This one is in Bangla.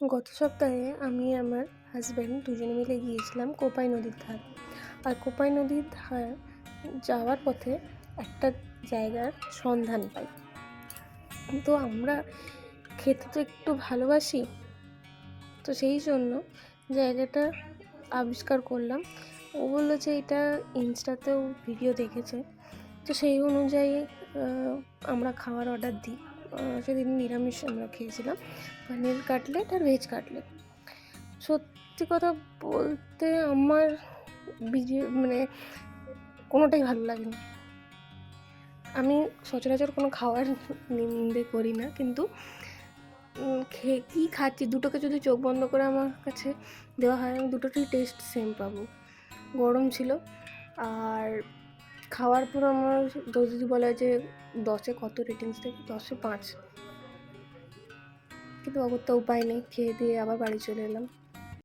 গত সপ্তাহে আমি আমার হাজব্যান্ড দুজনে মিলে গিয়েছিলাম কোপাই নদীর ধার। আর কোপাই নদীর ধার যাওয়ার পথে একটা জায়গার সন্ধান পাই। তো আমরা খেতে তো একটু ভালোবাসি, তো সেই জন্য জায়গাটা আবিষ্কার করলাম। ও বললো যে এটা ইনস্টাতেও ভিডিও দেখেছে, তো সেই অনুযায়ী আমরা খাওয়ার অর্ডার দিই। সেদিন নিরামিষ আমরা খেয়েছিলাম, পনির কাটলেট আর ভেজ কাটলেট। সত্যি কথা বলতে আমার মানে কোনোটাই ভালো লাগেনি। আমি সচরাচর কোনো খাওয়ার নিন্দে করি না, কিন্তু খেয়ে কী খাচ্ছি, দুটোকে যদি চোখ বন্ধ করে আমার কাছে দেওয়া হয়, আমি দুটোরই টেস্ট সেম পাবো। গরম ছিল, আর খাওয়ার পর আমার যদি বলা যে 10-এ কত রেটিংস দেবে, 10-এ 5। কিন্তু অগত্যা উপায় নেই, খেয়ে দিয়ে আবার বাড়ি চলে এলাম।